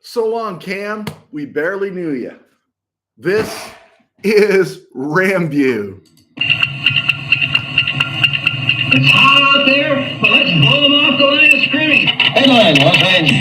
So long, Cam. We barely knew you. This is RamView. It's hot out there, but let's blow them off the line of scrimmage. Headline, Los Angeles.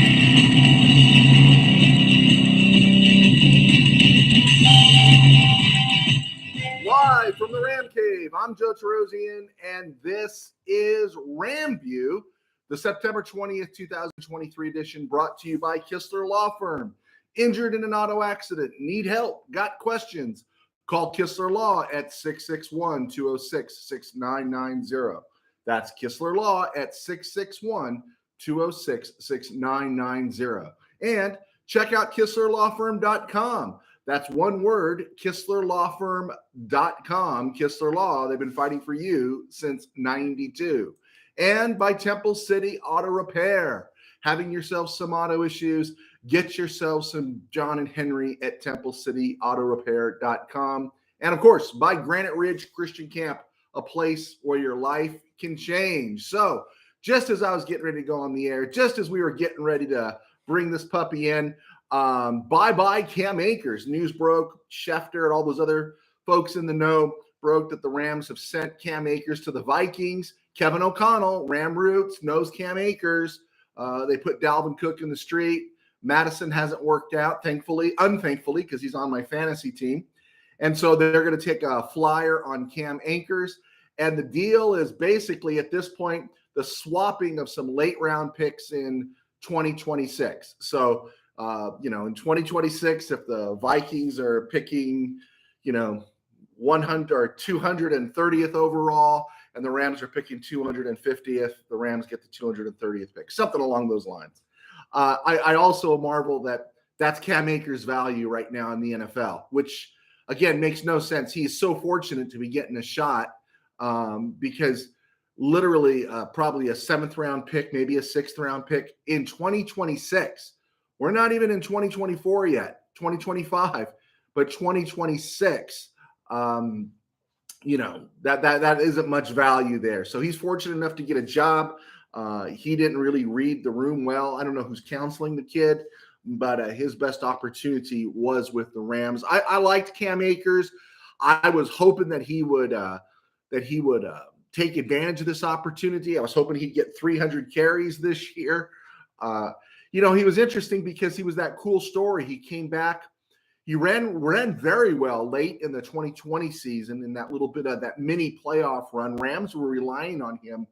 Live from the Ram Cave, I'm Joe Terosian, and this is RamView, the September 20th, 2023 edition, brought to you by Kistler Law Firm. Injured in an auto accident? Need help? Got questions? Call Kistler Law at 661-206-6990. That's Kistler Law at 661-206-6990. And check out KistlerLawFirm.com. That's one word, KistlerLawFirm.com. Kistler Law, they've been fighting for you since 92. And by Temple City Auto Repair. Having yourself some auto issues, get yourself some John and Henry at TempleCityAutoRepair.com. And of course, by Granite Ridge Christian Camp, a place where your life can change. So just as I was getting ready to go on the air, just as we were getting ready to bring this puppy in, bye-bye Cam Akers. News broke, Schefter and all those other folks in the know broke that the Rams have sent Cam Akers to the Vikings. Kevin O'Connell, Ram Roots, knows Cam Akers. They put Dalvin Cook in the street. Madison hasn't worked out, unthankfully, because he's on my fantasy team. And so they're going to take a flyer on Cam Akers. And the deal is basically at this point, the swapping of some late round picks in 2026. So, in 2026, if the Vikings are picking, 100 or 230th overall, and the Rams are picking 250th, the Rams get the 230th pick, something along those lines. I also marvel that that's Cam Akers' value right now in the NFL, which, again, makes no sense. He's so fortunate to be getting a shot because literally probably a 7th round pick, maybe a 6th round pick in 2026. We're not even in 2024 yet, 2025, but 2026. That isn't much value there. So he's fortunate enough to get a job. He didn't really read the room well. I don't know who's counseling the kid, but his best opportunity was with the Rams. I liked Cam Akers. I was hoping that he would take advantage of this opportunity. I was hoping he'd get 300 carries this year. He was interesting because he was that cool story. He came back. He ran very well late in the 2020 season in that little bit of that mini playoff run. Rams were relying on him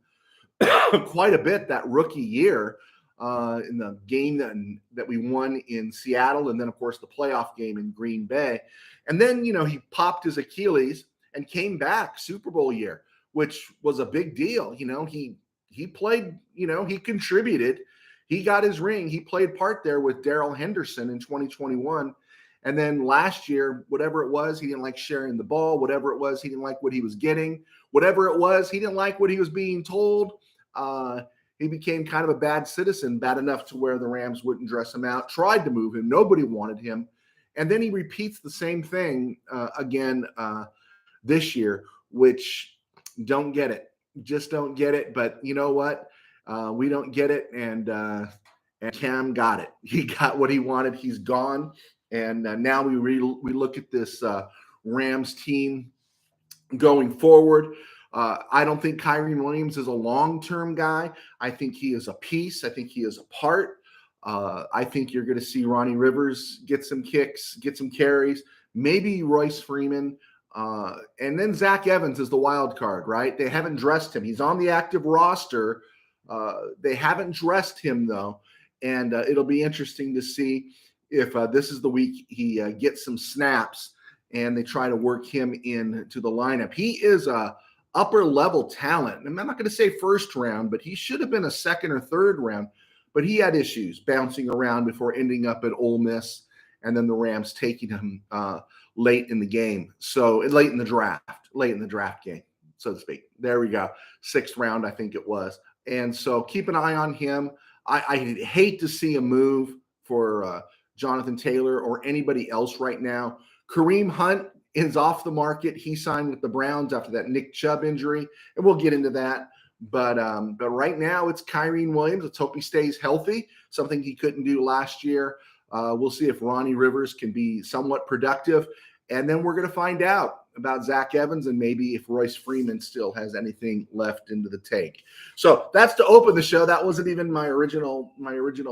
quite a bit that rookie year in the game that we won in Seattle, and then, of course, the playoff game in Green Bay. And then, he popped his Achilles and came back Super Bowl year, which was a big deal. He played, he contributed. He got his ring. He played part there with Darrell Henderson in 2021. And then last year, whatever it was, he didn't like sharing the ball. Whatever it was, he didn't like what he was getting. Whatever it was, he didn't like what he was being told. He became kind of a bad citizen, bad enough to where the Rams wouldn't dress him out, tried to move him. Nobody wanted him. And then he repeats the same thing again this year, which don't get it. Just don't get it. But you know what? We don't get it. And Cam got it. He got what he wanted. He's gone. And now we look at this Rams team going forward. I don't think Kyren Williams is a long-term guy. I think he is a piece. I think he is a part. I think you're going to see Ronnie Rivers get some kicks, get some carries, maybe Royce Freeman. And then Zach Evans is the wild card, right? They haven't dressed him. He's on the active roster. They haven't dressed him, though. And it'll be interesting to see if this is the week he gets some snaps and they try to work him into the lineup. He is a upper-level talent. And I'm not going to say first round, but he should have been a second or third round. But he had issues bouncing around before ending up at Ole Miss, and then the Rams taking him late in the game. So late in the draft game, so to speak. There we go. 6th round, I think it was. And so keep an eye on him. I hate to see a move for Jonathan Taylor or anybody else right now. Kareem Hunt is off the market. He signed with the Browns after that Nick Chubb injury, and we'll get into that. But right now it's Kyren Williams. Let's hope he stays healthy, something he couldn't do last year. We'll see if Ronnie Rivers can be somewhat productive. And then we're going to find out about Zach Evans and maybe if Royce Freeman still has anything left into the tank. So that's to open the show. That wasn't even my original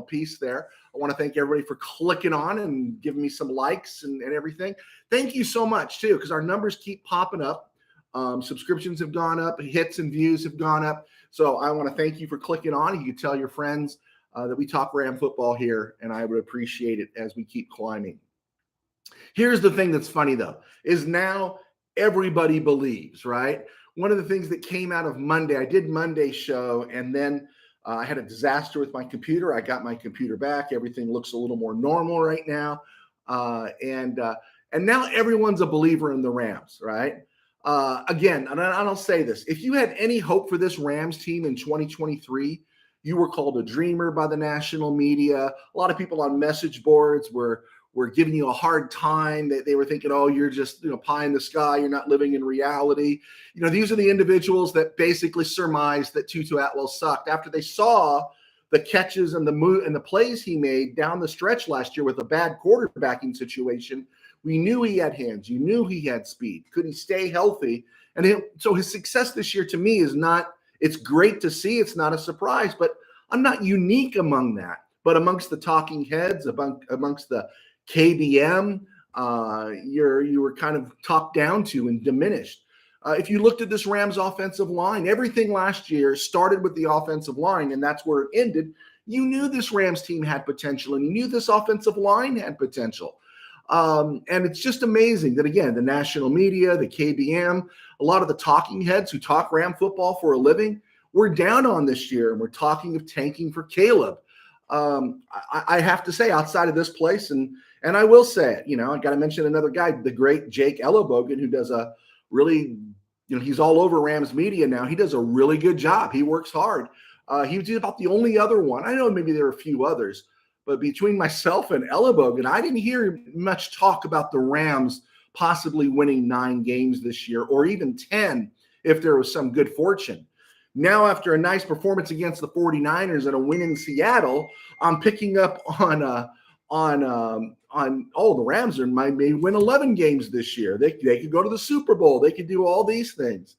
piece there. I want to thank everybody for clicking on and giving me some likes and everything. Thank you so much too, because our numbers keep popping up. Subscriptions have gone up, hits and views have gone up. So I want to thank you for clicking on. You can tell your friends that we talk Ram football here, and I would appreciate it as we keep climbing. Here's the thing that's funny, though, is now everybody believes, right? One of the things that came out of Monday, I did Monday's show, and then I had a disaster with my computer. I got my computer back. Everything looks a little more normal right now. And now everyone's a believer in the Rams, right? Again, and I'll say this. If you had any hope for this Rams team in 2023, you were called a dreamer by the national media. A lot of people on message boards were giving you a hard time. They were thinking, oh, you're just, pie in the sky. You're not living in reality. These are the individuals that basically surmised that Tutu Atwell sucked after they saw the catches and the plays he made down the stretch last year with a bad quarterbacking situation. We knew he had hands. You knew he had speed. Could he stay healthy? And so his success this year to me is not, it's great to see. It's not a surprise, but I'm not unique among that. But amongst the talking heads, amongst the KBM, you were kind of talked down to and diminished. If you looked at this Rams offensive line, everything last year started with the offensive line, and that's where it ended. You knew this Rams team had potential, and you knew this offensive line had potential. And it's just amazing that, again, the national media, the KBM, a lot of the talking heads who talk Ram football for a living, we're down on this year, and we're talking of tanking for Caleb. I have to say, outside of this place, and I will say it, I got to mention another guy, the great Jake Ellenbogen, who does a really, he's all over Rams media now. He does a really good job. He works hard. He was about the only other one. I know maybe there are a few others, but between myself and Ellenbogen, I didn't hear much talk about the Rams possibly winning 9 games this year, or even 10 if there was some good fortune. Now, after a nice performance against the 49ers and a win in Seattle, I'm picking up on the Rams may win 11 games this year. They could go to the Super Bowl. They could do all these things.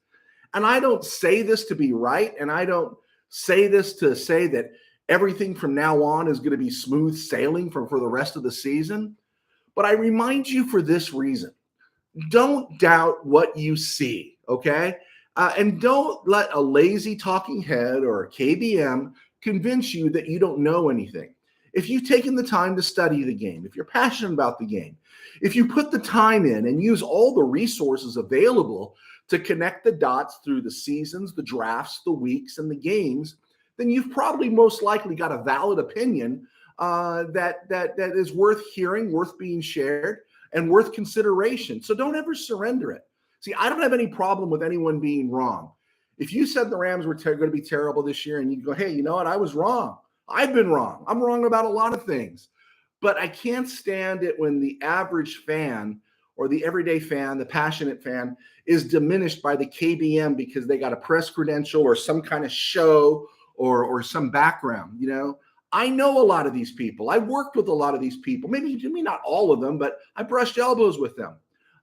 And I don't say this to be right, and I don't say this to say that everything from now on is going to be smooth sailing for the rest of the season. But I remind you for this reason. Don't doubt what you see, okay? And don't let a lazy talking head or a KBM convince you that you don't know anything. If you've taken the time to study the game, if you're passionate about the game, if you put the time in and use all the resources available to connect the dots through the seasons, the drafts, the weeks, and the games, then you've probably most likely got a valid opinion that is worth hearing, worth being shared, and worth consideration. So don't ever surrender it. See, I don't have any problem with anyone being wrong. If you said the Rams were going to be terrible this year and you go, hey, you know what? I was wrong. I've been wrong. I'm wrong about a lot of things. But I can't stand it when the average fan or the everyday fan, the passionate fan, is diminished by the KBM because they got a press credential or some kind of show or some background. I know a lot of these people. I worked with a lot of these people. Maybe not all of them, but I brushed elbows with them.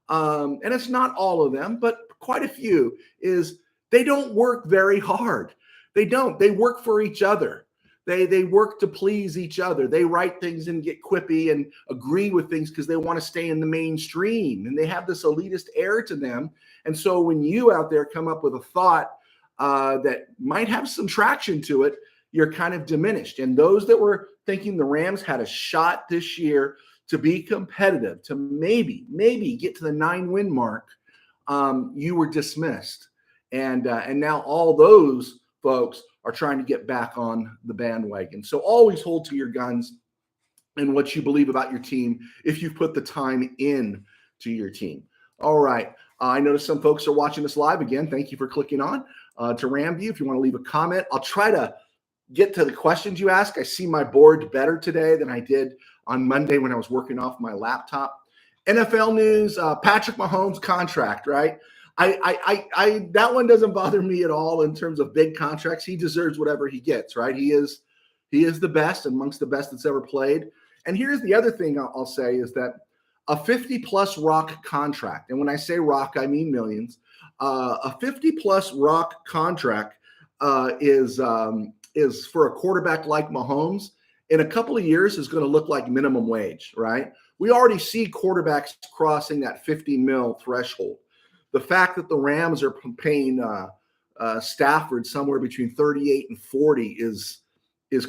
And it's not all of them, but quite a few, is they don't work very hard. They don't. They work for each other. They work to please each other. They write things and get quippy and agree with things because they want to stay in the mainstream. And they have this elitist air to them. And so when you out there come up with a thought that might have some traction to it, you're kind of diminished. And those that were thinking the Rams had a shot this year to be competitive, to maybe get to the 9-win mark, you were dismissed. And now all those folks are trying to get back on the bandwagon. So always hold to your guns and what you believe about your team if you've put the time in to your team. All right. I noticed some folks are watching this live again. Thank you for clicking on to RamView. If you want to leave a comment, I'll try to get to the questions you ask. I see my board better today than I did on Monday when I was working off my laptop. NFL news, Patrick Mahomes contract, right? I that one doesn't bother me at all in terms of big contracts. He deserves whatever he gets, right? He is the best amongst the best that's ever played. And here's the other thing I'll say is that a 50-plus rock contract, and when I say rock, I mean millions. A 50-plus rock contract is for a quarterback like Mahomes. In a couple of years, is going to look like minimum wage, right? We already see quarterbacks crossing that 50 mil threshold. The fact that the Rams are paying Stafford somewhere between 38 and 40 is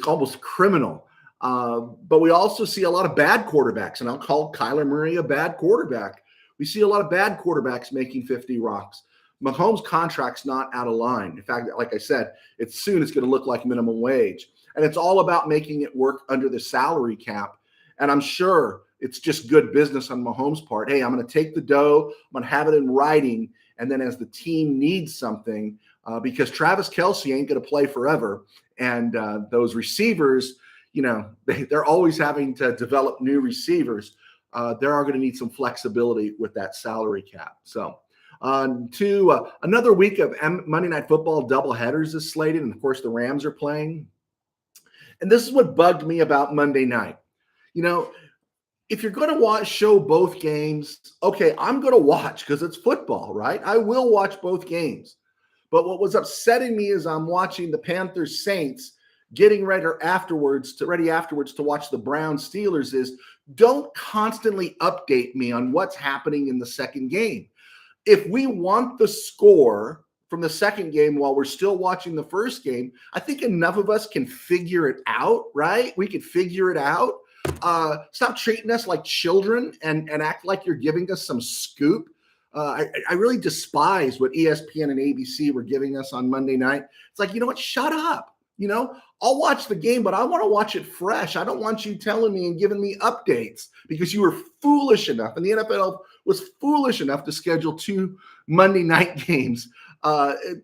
almost criminal. But we also see a lot of bad quarterbacks, and I'll call Kyler Murray a bad quarterback. We see a lot of bad quarterbacks making 50 rocks. Mahomes' contract's not out of line. In fact, like I said, it's going to look like minimum wage. And it's all about making it work under the salary cap. And I'm sure it's just good business on Mahomes' part. Hey, I'm going to take the dough. I'm going to have it in writing. And then as the team needs something, because Travis Kelce ain't going to play forever. And those receivers, they're always having to develop new receivers. They are going to need some flexibility with that salary cap. So to another week of Monday Night Football doubleheaders is slated. And, of course, the Rams are playing. And this is what bugged me about Monday night. If you're going to show both games, okay, I'm going to watch because it's football, right? I will watch both games. But what was upsetting me is I'm watching the Panthers Saints getting ready afterwards to watch the Browns Steelers is don't constantly update me on what's happening in the second game. If we want the score from the second game while we're still watching the first game, I think enough of us can figure it out, right? We could figure it out. Stop treating us like children and act like you're giving us some scoop. I really despise what ESPN and ABC were giving us on Monday night. It's like, you know what? Shut up. I'll watch the game, but I want to watch it fresh. I don't want you telling me and giving me updates because you were foolish enough, and the NFL was foolish enough to schedule 2 Monday night games.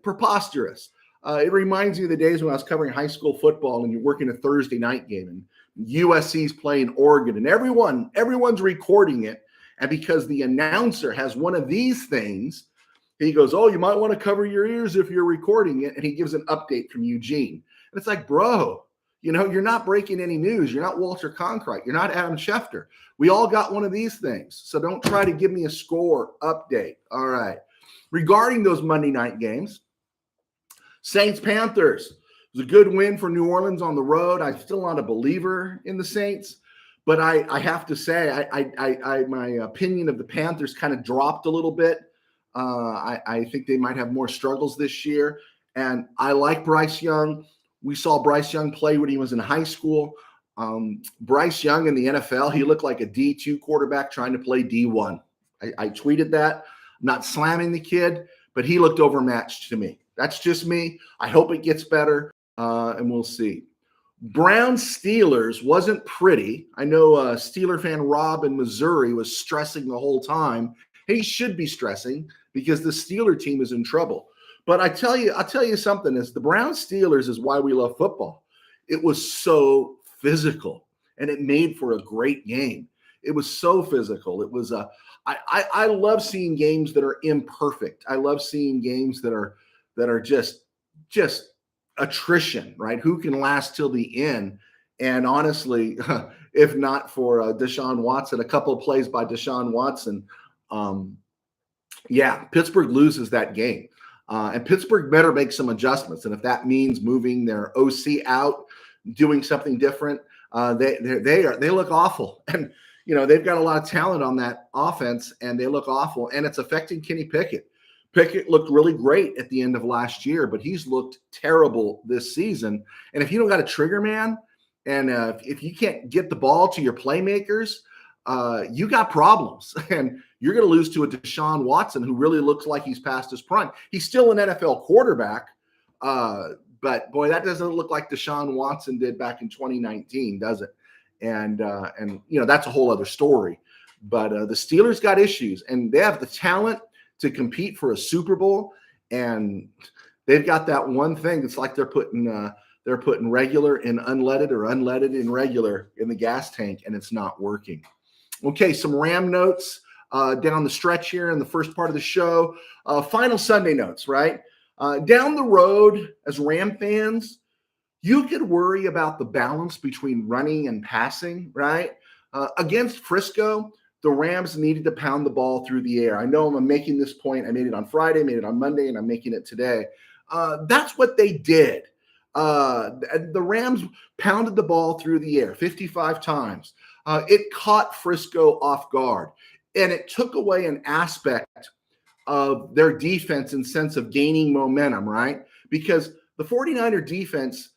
Preposterous. It reminds me of the days when I was covering high school football and you're working a Thursday night game and USC's playing Oregon and everyone's recording it. And because the announcer has one of these things, he goes, oh, you might want to cover your ears if you're recording it. And he gives an update from Eugene. And it's like, bro, you're not breaking any news. You're not Walter Cronkite. You're not Adam Schefter. We all got one of these things. So don't try to give me a score update. All right. Regarding those Monday night games, Saints-Panthers. It was a good win for New Orleans on the road. I'm still not a believer in the Saints, but I have to say, my opinion of the Panthers kind of dropped a little bit. I think they might have more struggles this year, and I like Bryce Young. We saw Bryce Young play when he was in high school. Bryce Young in the NFL, he looked like a D2 quarterback trying to play D1. I tweeted that. I'm not slamming the kid, but he looked overmatched to me. That's just me. I hope it gets better, and we'll see. Browns-Steelers wasn't pretty. I know Steeler fan Rob in Missouri was stressing the whole time. He should be stressing because the Steeler team is in trouble. But I'll tell you something, is the Browns-Steelers is why we love football. It was so physical, and it made for a great game. It was so physical. It was I love seeing games that are imperfect. I love seeing games that are just attrition, right? Who can last till the end? And honestly, if not for Deshaun Watson, a couple of plays by Deshaun Watson, Pittsburgh loses that game. And Pittsburgh better make some adjustments. And if that means moving their OC out, doing something different, they look awful. And they've got a lot of talent on that offense, and they look awful. And it's affecting Kenny Pickett. Pickett looked really great at the end of last year, but he's looked terrible this season. And if you don't got a trigger man, and if you can't get the ball to your playmakers, you got problems. And you're going to lose to a Deshaun Watson who really looks like he's past his prime. He's still an NFL quarterback, but boy, that doesn't look like Deshaun Watson did back in 2019, does it? And that's a whole other story. But the Steelers got issues, and they have the talent to compete for a Super Bowl, and they've got that one thing. It's like they're putting regular in unleaded or unleaded in regular in the gas tank, and it's not working. Okay, some Ram notes down the stretch here in the first part of the show. Final Sunday notes, right? Down the road, as Ram fans, You could worry about the balance between running and passing, right? Against Frisco, the Rams needed to pound the ball through the air. I know I'm making this point. I made it on Friday, made it on Monday, and I'm making it today. That's what they did. The Rams pounded the ball through the air 55 times. It caught Frisco off guard, and it took away an aspect of their defense in sense of gaining momentum, right? Because the 49er defense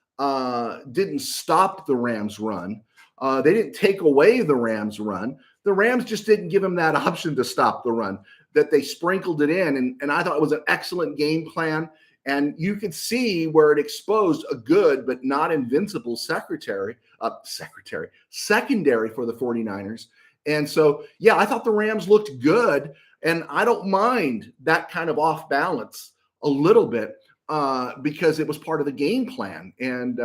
didn't stop the Rams run. They didn't take away the Rams run. The Rams just didn't give them that option to stop the run, that they sprinkled it in. And I thought it was an excellent game plan. And you could see where it exposed a good but not invincible secondary for the 49ers. And so, yeah, I thought the Rams looked good. And I don't mind that kind of off balance a little bit because it was part of the game plan. And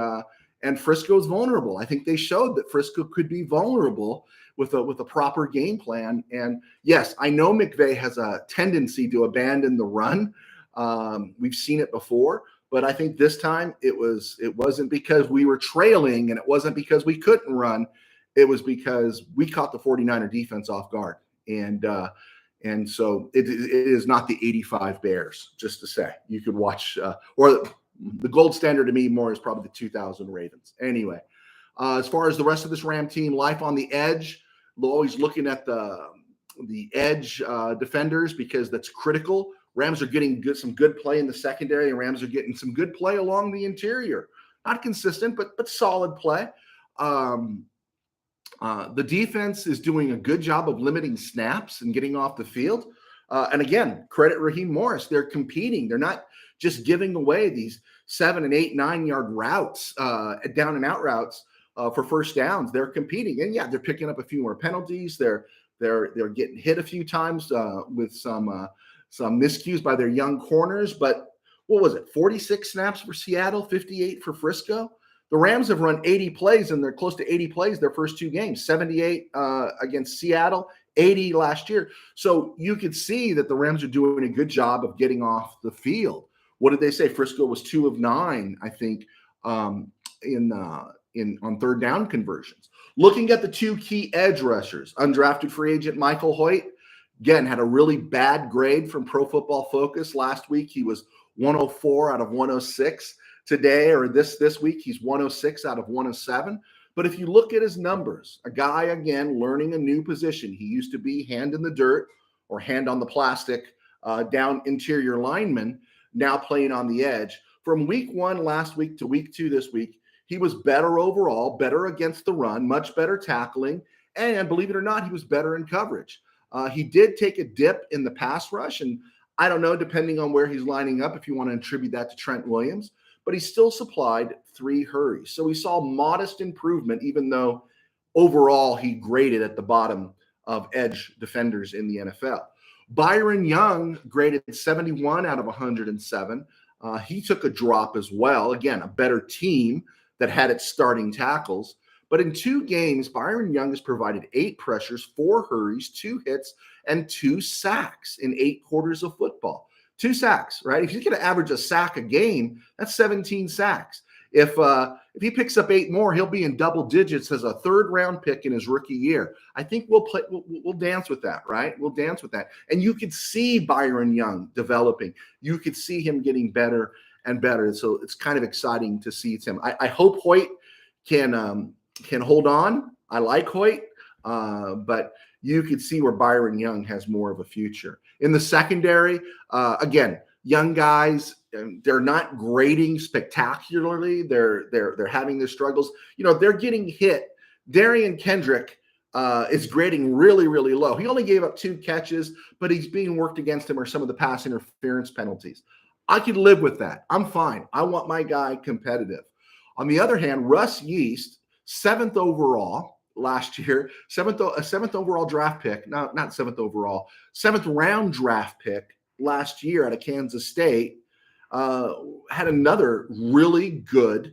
Frisco's vulnerable. I think they showed that Frisco could be vulnerable with a proper game plan. And yes, I know McVay has a tendency to abandon the run. We've seen it before, but I think this time it wasn't because we were trailing, and it wasn't because we couldn't run. It was because we caught the 49er defense off guard. And so it is not the 85 Bears, just to say. You could watch, or the gold standard to me more is probably the 2000 Ravens. Anyway, as far as the rest of this Ram team, life on the edge, always looking at the edge defenders because that's critical. Rams are getting some good play in the secondary, and Rams are getting some good play along the interior. Not consistent, but solid play. The defense is doing a good job of limiting snaps and getting off the field. And again, credit Raheem Morris. They're competing. They're not just giving away these 7 and 8, 9-yard routes, down and out routes for first downs. They're competing, and yeah, they're picking up a few more penalties. They're getting hit a few times with some miscues by their young corners. But what was it? 46 snaps for Seattle, 58 for Frisco. The Rams have run 80 plays, and they're close to 80 plays their first two games, 78 against Seattle, 80 last year. So you could see that the Rams are doing a good job of getting off the field. What did they say? Frisco was 2 of 9, I think, on third down conversions. Looking at the two key edge rushers, undrafted free agent Michael Hoyt, again, had a really bad grade from Pro Football Focus last week. He was 104 out of 106. Today or this week, he's 106 out of 107. But if you look at his numbers, a guy, again, learning a new position. He used to be hand in the dirt or hand on the plastic down interior lineman, now playing on the edge. From week 1 last week to week 2 this week, he was better overall, better against the run, much better tackling, and believe it or not, he was better in coverage. He did take a dip in the pass rush, and I don't know, depending on where he's lining up, if you want to attribute that to Trent Williams, but he still supplied 3 hurries. So we saw modest improvement, even though overall he graded at the bottom of edge defenders in the NFL. Byron Young graded 71 out of 107. He took a drop as well. Again, a better team that had its starting tackles. But in 2 games, Byron Young has provided 8 pressures, 4 hurries, 2 hits, and 2 sacks in 8 quarters of football. 2 sacks, right? If he's going to average a sack a game, that's 17 sacks. If he picks up 8 more, he'll be in double digits as a 3rd-round pick in his rookie year. I think we'll dance with that, right? We'll dance with that. And you could see Byron Young developing. You could see him getting better and better. So it's kind of exciting to see him. I hope Hoyt can hold on. I like Hoyt, but you could see where Byron Young has more of a future. In the secondary, again, young guys, they're not grading spectacularly. They're having their struggles. You know, they're getting hit. Darian Kendrick is grading really, really low. He only gave up 2 catches, but he's being worked against him or some of the pass interference penalties. I could live with that. I'm fine. I want my guy competitive. On the other hand, Russ Yeast, 7th overall last year, 7th overall draft pick, not 7th overall, 7th round draft pick last year out of Kansas State, had another really good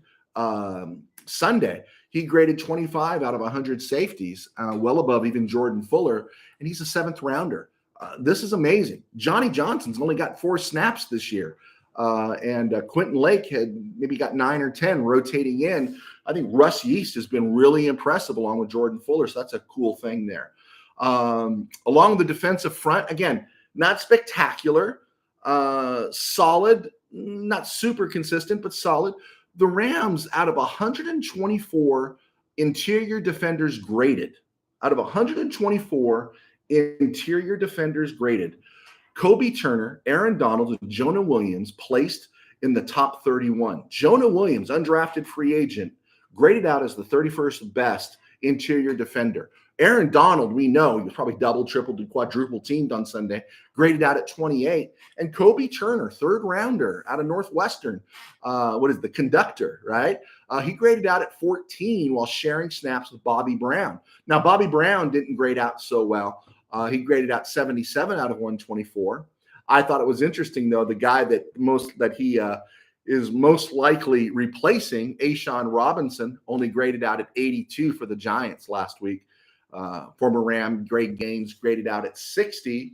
Sunday. He graded 25 out of 100 safeties, well above even Jordan Fuller, and he's a 7th rounder. This is amazing. Johnny Johnson's only got 4 snaps this year. and Quentin Lake had maybe got 9 or 10 rotating in. I think Russ Yeast has been really impressive along with Jordan Fuller, so that's a cool thing there. Along the defensive front, again, not spectacular, solid, not super consistent, but solid. The Rams, out of 124 interior defenders graded, Kobe Turner, Aaron Donald, and Jonah Williams placed in the top 31. Jonah Williams, undrafted free agent, graded out as the 31st best interior defender. Aaron Donald, we know he was probably double, triple, quadruple teamed on Sunday, graded out at 28. And Kobe Turner, third rounder out of Northwestern, the conductor, right? He graded out at 14 while sharing snaps with Bobby Brown. Now, Bobby Brown didn't grade out so well. He graded out 77 out of 124. I thought it was interesting, though, the guy that he is most likely replacing, Ashawn Robinson, only graded out at 82 for the Giants last week. Former Ram Greg Gaines graded out at 60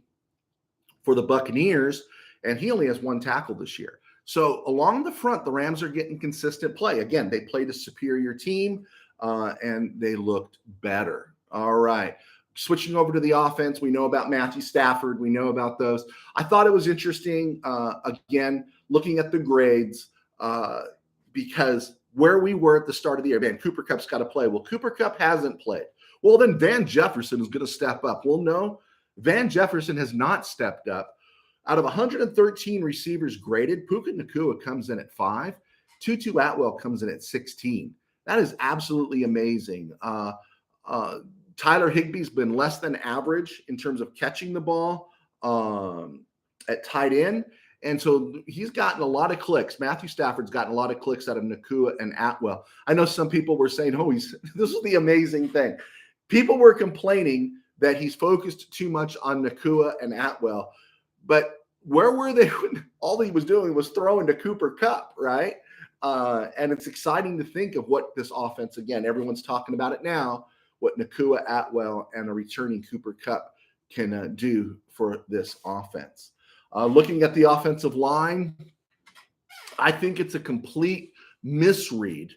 for the Buccaneers, and he only has 1 tackle this year. So along the front, the Rams are getting consistent play. Again, they played a superior team, and they looked better. All right. Switching over to the offense, we know about Matthew Stafford. We know about those. I thought it was interesting, again, looking at the grades, because where we were at the start of the year, man, Cooper Kupp's got to play. Well, Cooper Kupp hasn't played. Well, then Van Jefferson is going to step up. Well, no, Van Jefferson has not stepped up. Out of 113 receivers graded, Puka Nacua comes in at 5. Tutu Atwell comes in at 16. That is absolutely amazing. Tyler Higbee's been less than average in terms of catching the ball at tight end. And so he's gotten a lot of clicks. Matthew Stafford's gotten a lot of clicks out of Nacua and Atwell. I know some people were saying, this is the amazing thing. People were complaining that he's focused too much on Nacua and Atwell. But where were they when all he was doing was throwing to Cooper Kupp, right? And it's exciting to think of what this offense, again, everyone's talking about it now, what Nacua, Atwell, and a returning Cooper Kupp can do for this offense. Looking at the offensive line, I think it's a complete misread.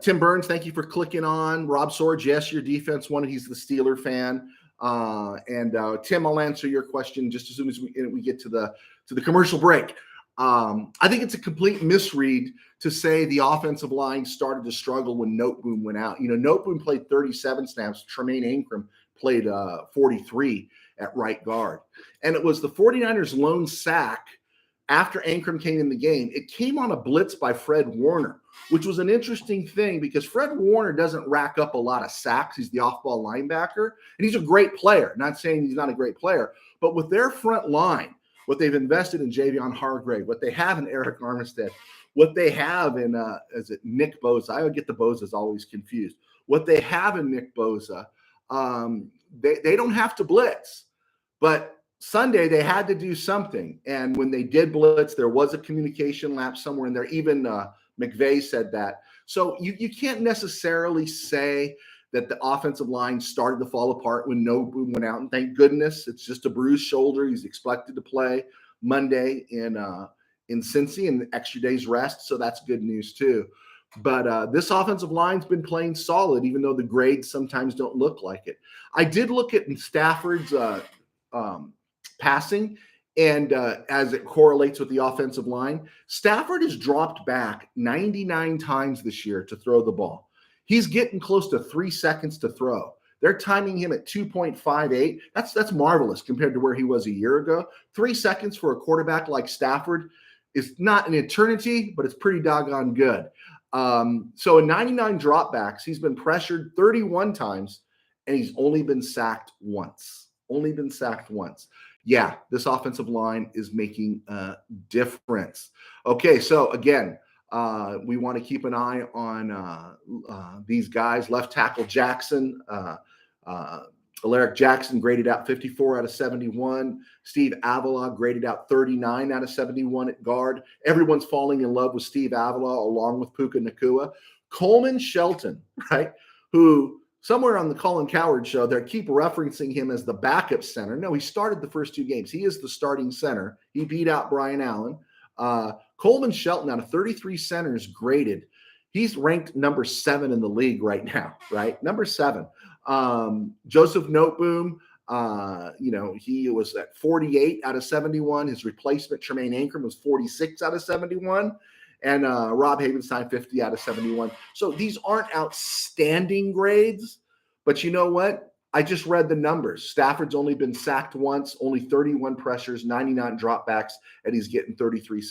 Tim Burns, thank you for clicking on. Rob Sorge, yes, your defense won. He's the Steeler fan. And Tim, I'll answer your question just as soon as we get to the commercial break. I think it's a complete misread to say the offensive line started to struggle when Noteboom went out. Noteboom played 37 snaps. Tremaine Ankrum played 43 at right guard. And it was the 49ers' lone sack after Ankrum came in the game. It came on a blitz by Fred Warner, which was an interesting thing because Fred Warner doesn't rack up a lot of sacks. He's the off-ball linebacker, and he's a great player. Not saying he's not a great player, but with their front line, what they've invested in Javion Hargrave, what they have in Eric Armstead, what they have in Nick Bosa. I would get the Bosas always confused. What they have in Nick Bosa, they don't have to blitz, but Sunday they had to do something. And when they did blitz, there was a communication lapse somewhere in there. Even McVay said that. So you can't necessarily say that the offensive line started to fall apart when Noteboom went out. And thank goodness it's just a bruised shoulder. He's expected to play Monday in Cincy and extra day's rest. So that's good news too. But this offensive line's been playing solid, even though the grades sometimes don't look like it. I did look at Stafford's passing, and as it correlates with the offensive line, Stafford has dropped back 99 times this year to throw the ball. He's getting close to 3 seconds to throw. They're timing him at 2.58. That's marvelous compared to where he was a year ago. 3 seconds for a quarterback like Stafford is not an eternity, but it's pretty doggone good. So in 99 dropbacks, he's been pressured 31 times, and he's only been sacked once. Yeah, this offensive line is making a difference. Okay, so again, we want to keep an eye on these guys. Left tackle Jackson, Alaric Jackson graded out 54 out of 71. Steve Avila graded out 39 out of 71 at guard. Everyone's falling in love with Steve Avila along with Puka Nacua. Coleman Shelton, right, who somewhere on the Colin Cowherd show, they keep referencing him as the backup center. No, he started the first 2 games. He is the starting center. He beat out Brian Allen. Coleman Shelton, out of 33 centers graded, he's ranked number 7 in the league right now, right? Number 7. Joseph Noteboom, he was at 48 out of 71. His replacement, Tremaine Ankrum, was 46 out of 71. And Rob Havenstein, 50 out of 71. So these aren't outstanding grades, but you know what? I just read the numbers. Stafford's only been sacked once, only 31 pressures, 99 dropbacks, and he's getting 33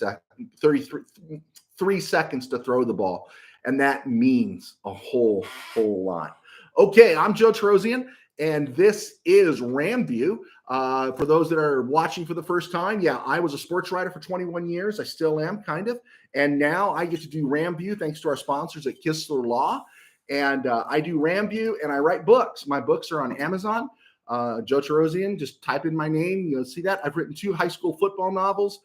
seconds to throw the ball. And that means a whole lot. Okay, I'm Joe Terosian, and this is RamView. For those that are watching for the first time, yeah, I was a sports writer for 21 years. I still am, kind of. And now I get to do RamView thanks to our sponsors at Kistler Law. And I do RamView, and I write books. My books are on Amazon. Joe Terosian, just type in my name. You'll see that. I've written 2 high school football novels.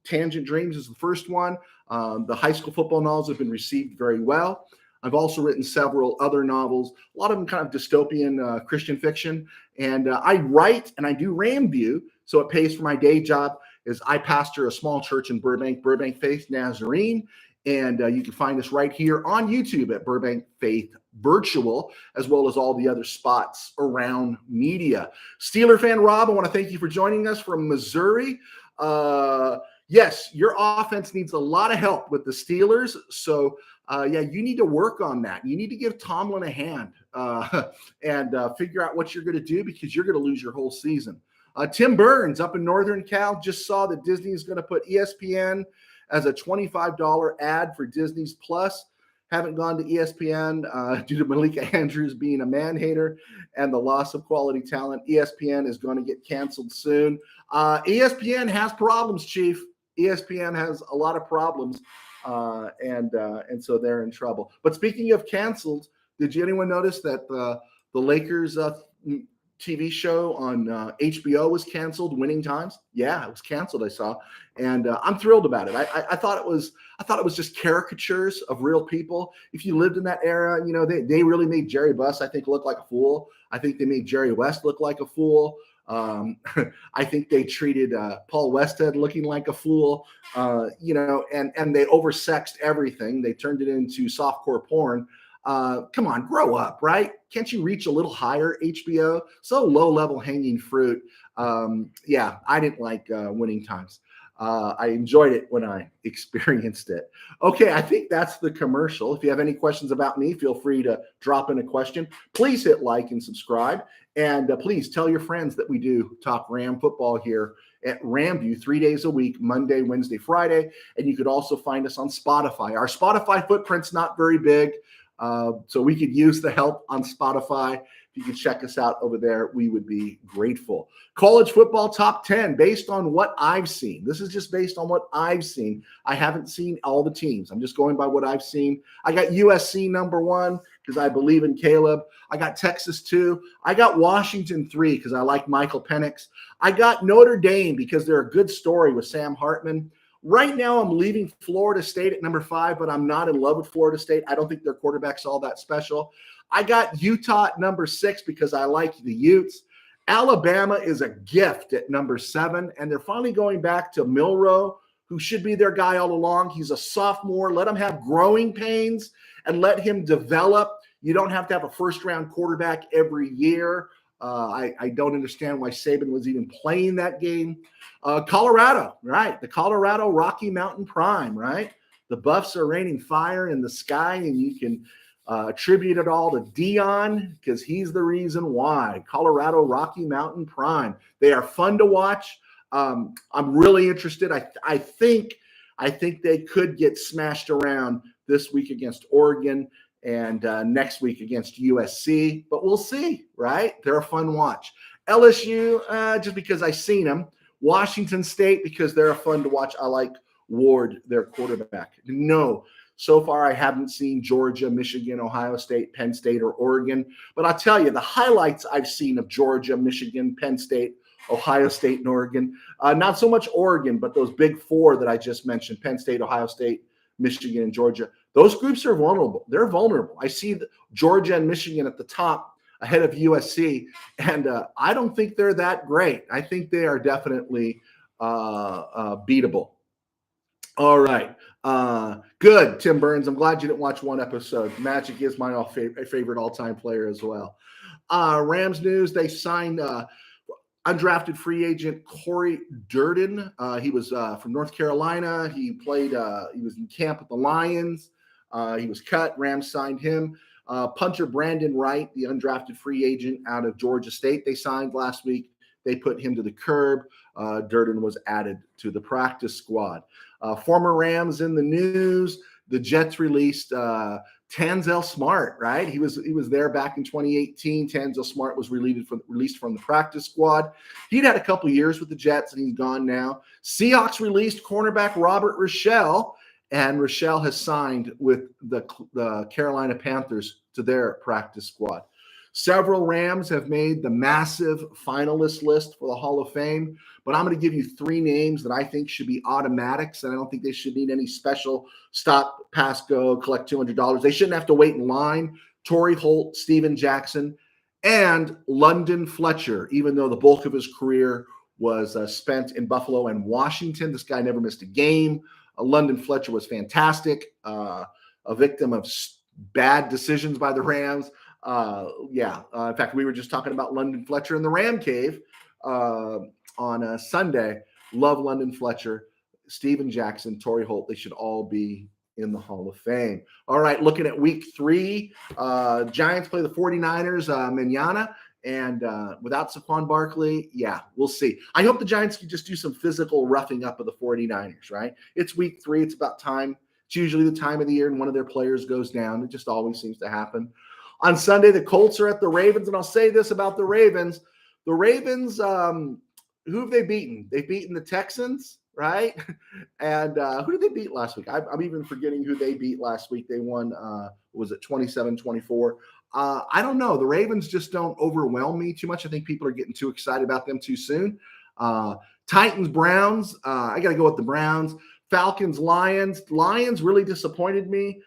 Tangent Dreams is the first one. The high school football novels have been received very well. I've also written several other novels, a lot of them kind of dystopian Christian fiction. And I write and I do RamView, so it pays for my day job. Is I pastor a small church in Burbank Faith Nazarene. And you can find us right here on YouTube at Burbank Faith Virtual, as well as all the other spots around media. Steeler fan Rob, I want to thank you for joining us from Missouri. Yes, your offense needs a lot of help with the Steelers. So, you need to work on that. You need to give Tomlin a hand and figure out what you're going to do, because you're going to lose your whole season. Tim Burns up in Northern Cal just saw that Disney is going to put ESPN as a $25 ad for Disney's Plus. Haven't gone to ESPN due to Malika Andrews being a man-hater and the loss of quality talent. ESPN is going to get canceled soon. ESPN has problems, Chief. ESPN has a lot of problems, and so they're in trouble. But speaking of canceled, did anyone notice that the Lakers TV show on HBO was canceled? Winning Times, yeah, it was canceled. I saw, and I'm thrilled about it. I thought it was just caricatures of real people. If you lived in that era, they really made Jerry Buss, I think, look like a fool. I think they made Jerry West look like a fool. I think they treated Paul Westhead looking like a fool, and they oversexed everything. They turned it into softcore porn. Come on, grow up, right? Can't you reach a little higher, HBO? So low-level hanging fruit. I didn't like Winning Times. I enjoyed it when I experienced it. Okay, I think that's the commercial. If you have any questions about me, feel free to drop in a question. Please hit like and subscribe. And please tell your friends that we do talk Ram football here at RamView 3 days a week, Monday, Wednesday, Friday. And you could also find us on Spotify. Our Spotify footprint's not very big, so we could use the help on Spotify. If you could check us out over there, we would be grateful. College football top 10, based on what I've seen. This is just based on what I've seen. I haven't seen all the teams. I'm just going by what I've seen. I got USC number 1 because I believe in Caleb. I got Texas 2. I got Washington 3 because I like Michael Penix. I got Notre Dame because they're a good story with Sam Hartman. Right now, I'm leaving Florida State at number 5, but I'm not in love with Florida State. I don't think their quarterback's all that special. I got Utah at number 6 because I like the Utes. Alabama is a gift at number 7, and they're finally going back to Milroe, who should be their guy all along. He's a sophomore. Let him have growing pains and let him develop. You don't have to have a first-round quarterback every year. I don't understand why Saban was even playing that game. Colorado, right? The Colorado Rocky Mountain Prime, right? The Buffs are raining fire in the sky, and you can attribute it all to Dion because he's the reason why. Colorado Rocky Mountain Prime. They are fun to watch. I'm really interested. I think they could get smashed around this week against Oregon and next week against USC, but we'll see, right? They're a fun watch. LSU, just because I've seen them. Washington State, because they're a fun to watch. I like Ward, their quarterback. No, so far I haven't seen Georgia, Michigan, Ohio State, Penn State, or Oregon. But I'll tell you, the highlights I've seen of Georgia, Michigan, Penn State, Ohio State, and Oregon, not so much Oregon, but those big 4 that I just mentioned, Penn State, Ohio State, Michigan, and Georgia. Those groups are vulnerable. They're vulnerable. I see Georgia and Michigan at the top ahead of USC, and I don't think they're that great. I think they are definitely beatable. All right. Good, Tim Burns. I'm glad you didn't watch one episode. Magic is my favorite all-time player as well. Rams news, they signed undrafted free agent Corey Durden. He was from North Carolina. He was in camp with the Lions. He was cut. Rams signed him. Punter Brandon Wright, the undrafted free agent out of Georgia State, they signed last week. They put him to the curb. Durden was added to the practice squad. Former Rams in the news. The Jets released Tanzel Smart, right? He was there back in 2018. Tanzel Smart was released from the practice squad. He'd had a couple years with the Jets, and he's gone now. Seahawks released cornerback Robert Rochelle, and Rochelle has signed with the Carolina Panthers to their practice squad. Several Rams have made the massive finalist list for the Hall of Fame, but I'm going to give you 3 names that I think should be automatics, and I don't think they should need any special stop, pass, go, collect $200. They shouldn't have to wait in line. Torrey Holt, Steven Jackson, and London Fletcher, even though the bulk of his career was spent in Buffalo and Washington. This guy never missed a game. London Fletcher was fantastic, a victim of bad decisions by the Rams. In fact, we were just talking about London Fletcher in the Ram Cave on Sunday. Love London Fletcher, Steven Jackson, Torrey Holt. They should all be in the Hall of Fame. All right, looking at week 3, Giants play the 49ers manana. And without Saquon Barkley, we'll see. I hope the Giants can just do some physical roughing up of the 49ers, right? It's week 3. It's about time. It's usually the time of the year and one of their players goes down. It just always seems to happen. On Sunday, the Colts are at the Ravens, and I'll say this about the Ravens. The Ravens, who have they beaten? They've beaten the Texans, right? And who did they beat last week? I'm even forgetting who they beat last week. They won, was it 27-24? I don't know. The Ravens just don't overwhelm me too much. I think people are getting too excited about them too soon. Titans, Browns. I got to go with the Browns. Falcons, Lions. Lions really disappointed me.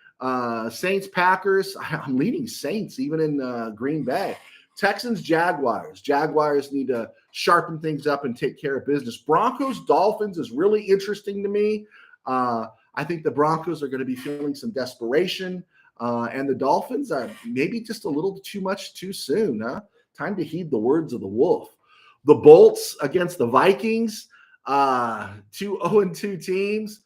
Saints, Packers. I'm leading Saints even in Green Bay. Texans, Jaguars. Jaguars need to sharpen things up and take care of business. Broncos, Dolphins is really interesting to me. I think the Broncos are going to be feeling some desperation. And the Dolphins are maybe just a little too much too soon. Time to heed the words of the wolf. The Bolts against the Vikings. 2 0-2 teams.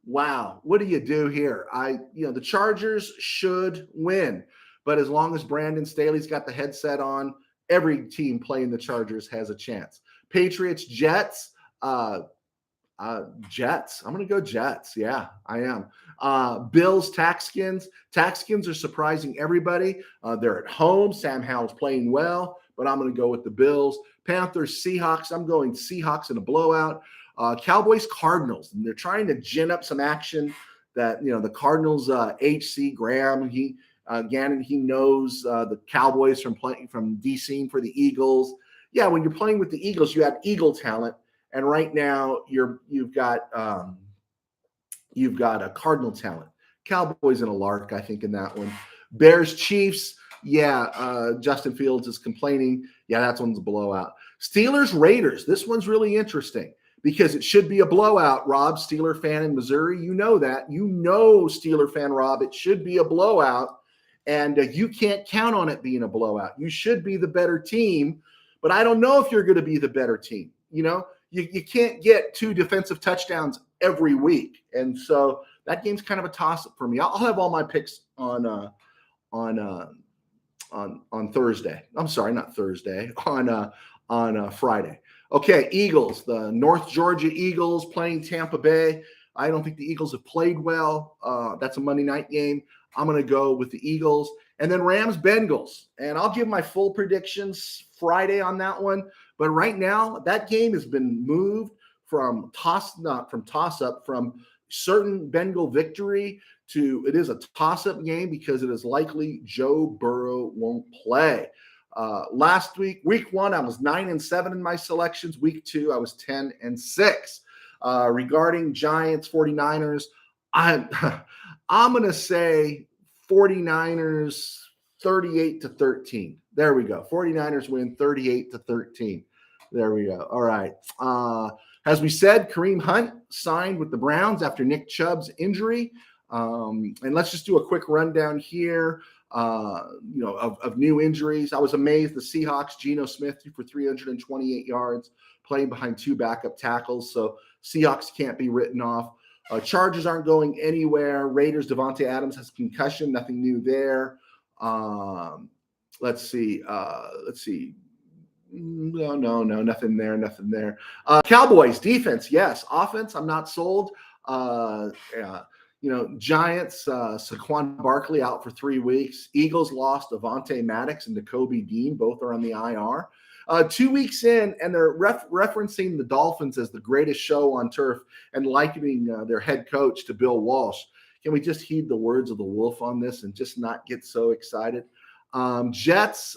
Wow, what do you do here? The Chargers should win, but as long as Brandon Staley's got the headset on, every team playing the Chargers has a chance. Patriots, Jets, Jets. I'm going to go Jets. Yeah, I am. Bills, Texans. Texans are surprising everybody. They're at home. Sam Howell's playing well, but I'm going to go with the Bills. Panthers, Seahawks. I'm going Seahawks in a blowout. Cowboys, Cardinals. And they're trying to gin up some action that, the Cardinals, H.C. Graham, Gannon, he knows the Cowboys from DCing for the Eagles. Yeah, when you're playing with the Eagles, you have Eagle talent. And right now you've got a Cardinal talent. Cowboys in a lark, I think, in that one. Bears, Chiefs. Yeah, Justin Fields is complaining. Yeah, that one's a blowout. Steelers, Raiders. This one's really interesting because it should be a blowout. Rob, Steeler fan in Missouri, you know that. You know, Steeler fan Rob, it should be a blowout, and you can't count on it being a blowout. You should be the better team, but I don't know if you're going to be the better team. You can't get 2 defensive touchdowns every week, and so that game's kind of a toss-up for me. I'll have all my picks on Thursday. I'm sorry, not Thursday. On Friday. Okay, Eagles, the North Georgia Eagles playing Tampa Bay. I don't think the Eagles have played well. That's a Monday night game. I'm going to go with the Eagles. And then Rams-Bengals. And I'll give my full predictions Friday on that one. But right now, that game has been moved from certain Bengal victory to it is a toss-up game because it is likely Joe Burrow won't play. Last week, week 1, I was 9-7 in my selections. Week 2, I was 10-6. Regarding Giants, 49ers, I'm going to say 49ers 38-13. There we go. 49ers win 38-13. There we go. All right. As we said, Kareem Hunt signed with the Browns after Nick Chubb's injury. And let's just do a quick rundown here, of new injuries. I was amazed the Seahawks, Geno Smith for 328 yards, playing behind two backup tackles. So Seahawks can't be written off. Chargers aren't going anywhere. Raiders, Devontae Adams has concussion. Nothing new there. Let's see. No, nothing there. Cowboys defense, yes. Offense, I'm not sold. Giants, Saquon Barkley out for 3 weeks. Eagles lost Avonte Maddox and Jacoby Dean. Both are on the IR. 2 weeks in, and they're referencing the Dolphins as the greatest show on turf and likening their head coach to Bill Walsh. Can we just heed the words of the wolf on this and just not get so excited? Jets,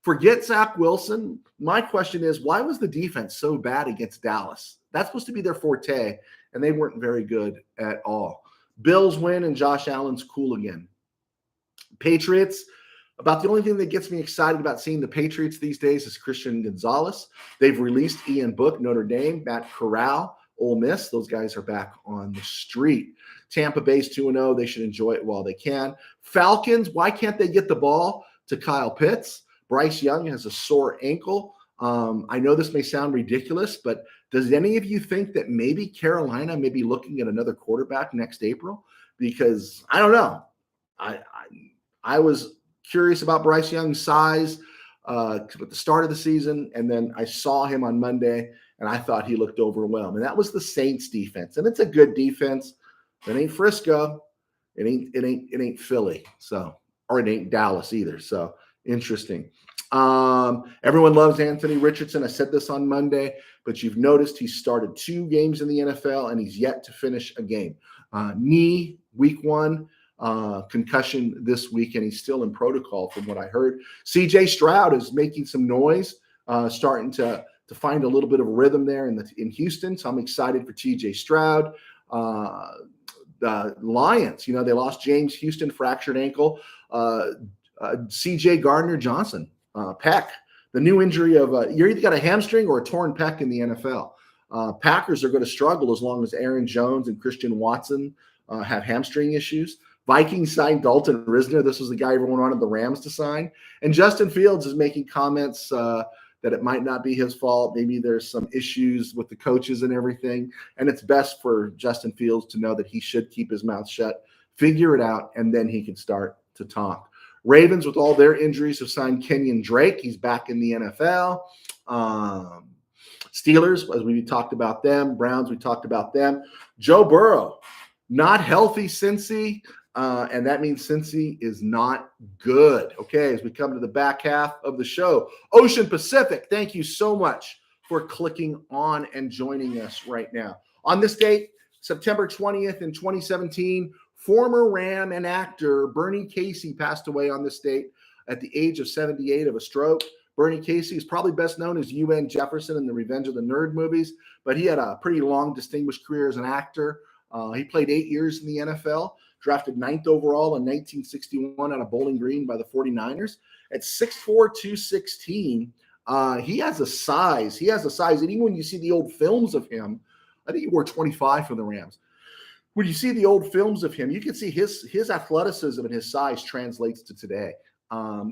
forget Zach Wilson. My question is, why was the defense so bad against Dallas? That's supposed to be their forte, and they weren't very good at all. Bills win, and Josh Allen's cool again. Patriots, about the only thing that gets me excited about seeing the Patriots these days is Christian Gonzalez. They've released Ian Book, Notre Dame, Matt Corral, Ole Miss. Those guys are back on the street. Tampa Bay's 2-0. They should enjoy it while they can. Falcons, why can't they get the ball to Kyle Pitts? Bryce Young has a sore ankle. I know this may sound ridiculous, but does any of you think that maybe Carolina may be looking at another quarterback next April? Because I don't know. I was curious about Bryce Young's size at the start of the season, and then I saw him on Monday, and I thought he looked overwhelmed. And that was the Saints defense, and it's a good defense. It ain't Frisco, it ain't Philly, or it ain't Dallas either. So interesting. Everyone loves Anthony Richardson. I said this on Monday, but you've noticed he started 2 games in the NFL, and he's yet to finish a game. Knee, week 1. Concussion this week, and he's still in protocol from what I heard. CJ Stroud is making some noise, starting to find a little bit of rhythm there in Houston. So I'm excited for TJ Stroud. The Lions, they lost James Houston, fractured ankle. CJ Gardner-Johnson, pec. The new injury of you're either got a hamstring or a torn pec in the NFL. Packers are going to struggle as long as Aaron Jones and Christian Watson have hamstring issues. Vikings signed Dalton Risner. This was the guy everyone wanted the Rams to sign. And Justin Fields is making comments that it might not be his fault. Maybe there's some issues with the coaches and everything. And it's best for Justin Fields to know that he should keep his mouth shut, figure it out, and then he can start to talk. Ravens, with all their injuries, have signed Kenyon Drake. He's back in the NFL. Steelers, as we talked about them. Browns, we talked about them. Joe Burrow, not healthy, Cincy. And that means Cincy is not good. Okay, as we come to the back half of the show, Ocean Pacific, thank you so much for clicking on and joining us right now. On this date, September 20th in 2017, former Ram and actor Bernie Casey passed away on this date at the age of 78 of a stroke. Bernie Casey is probably best known as UN Jefferson in the Revenge of the Nerd movies, but he had a pretty long, distinguished career as an actor. He played 8 years in the NFL. Drafted 9th overall in 1961 out of Bowling Green by the 49ers. At 6'4", 216, he has a size. And even when you see the old films of him, I think he wore 25 for the Rams. When you see the old films of him, you can see his athleticism and his size translates to today.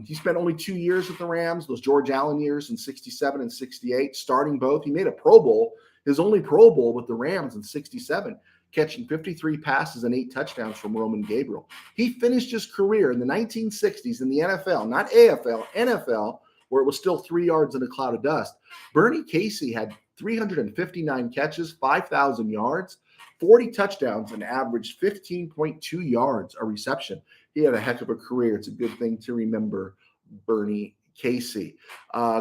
He spent only 2 years with the Rams, those George Allen years in 67 and 68, starting both. He made a Pro Bowl, his only Pro Bowl with the Rams in 67. Catching 53 passes and 8 touchdowns from Roman Gabriel. He finished his career in the 1960s in the NFL, not AFL, NFL, where it was still 3 yards in a cloud of dust. Bernie Casey had 359 catches, 5,000 yards, 40 touchdowns, and averaged 15.2 yards a reception. He had a heck of a career. It's a good thing to remember Bernie Casey.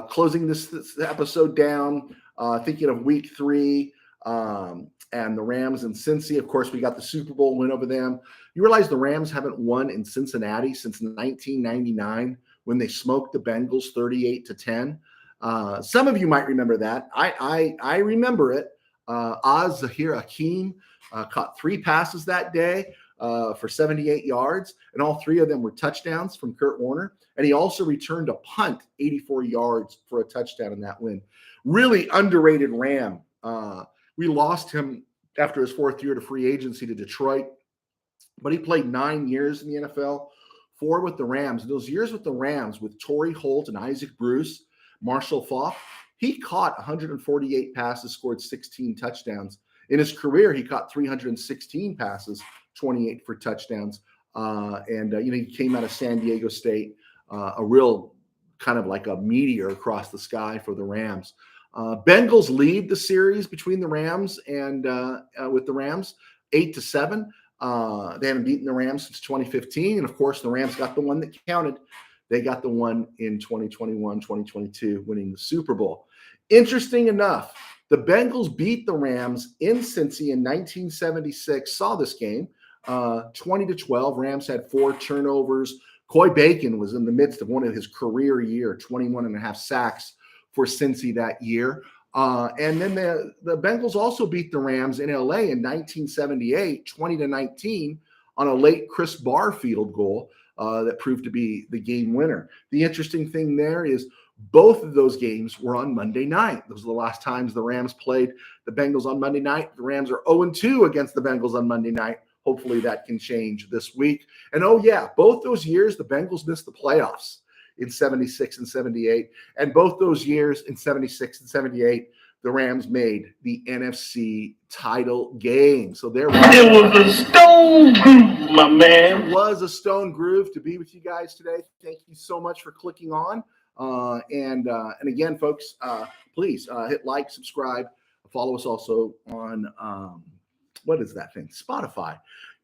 Closing this episode down, thinking of week 3, and the Rams and Cincy. Of course, we got the Super Bowl win over them. You realize the Rams haven't won in Cincinnati since 1999 when they smoked the Bengals 38-10. Some of you might remember that. I remember it. Zahir Hakim caught 3 passes that day. for 78 yards, and all 3 of them were touchdowns from Kurt Warner. And he also returned a punt, 84 yards for a touchdown in that win. Really underrated Ram. We lost him after his 4th year to free agency to Detroit, but he played 9 years in the NFL, 4 with the Rams. And those years with the Rams, with Torrey Holt and Isaac Bruce, Marshall Faulk, he caught 148 passes, scored 16 touchdowns. In his career, he caught 316 passes, 28 for touchdowns. He came out of San Diego State, a real kind of like a meteor across the sky for the Rams. Bengals lead the series between the Rams and with the Rams 8-7. They haven't beaten the Rams since 2015. And of course, the Rams got the one that counted. They got the one in 2021, 2022, winning the Super Bowl. Interesting enough, the Bengals beat the Rams in Cincy in 1976. Saw this game, 20-12. Rams had 4 turnovers. Coy Bacon was in the midst of one of his career year, 21.5 sacks for Cincy that year. And then the Bengals also beat the Rams in LA in 1978, 20-19 on a late Chris Barr field goal that proved to be the game winner. The interesting thing there is both of those games were on Monday night. Those are the last times the Rams played the Bengals on Monday night. The Rams are 0-2 against the Bengals on Monday night. Hopefully that can change this week. And both those years, the Bengals missed the playoffs in 76 and 78. And both those years in 76 and 78, the Rams made the NFC title game. So there was a stone groove, my man. It was a stone groove to be with you guys today. Thank you so much for clicking on. And again, folks, please hit like, subscribe, follow us also on what is that thing? Spotify.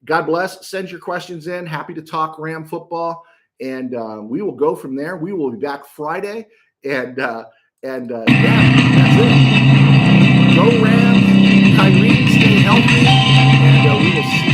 God bless. Send your questions in. Happy to talk Ram football, and we will go from there. We will be back Friday, and that's it. Go Rams. Kyrie, stay healthy, and we will see you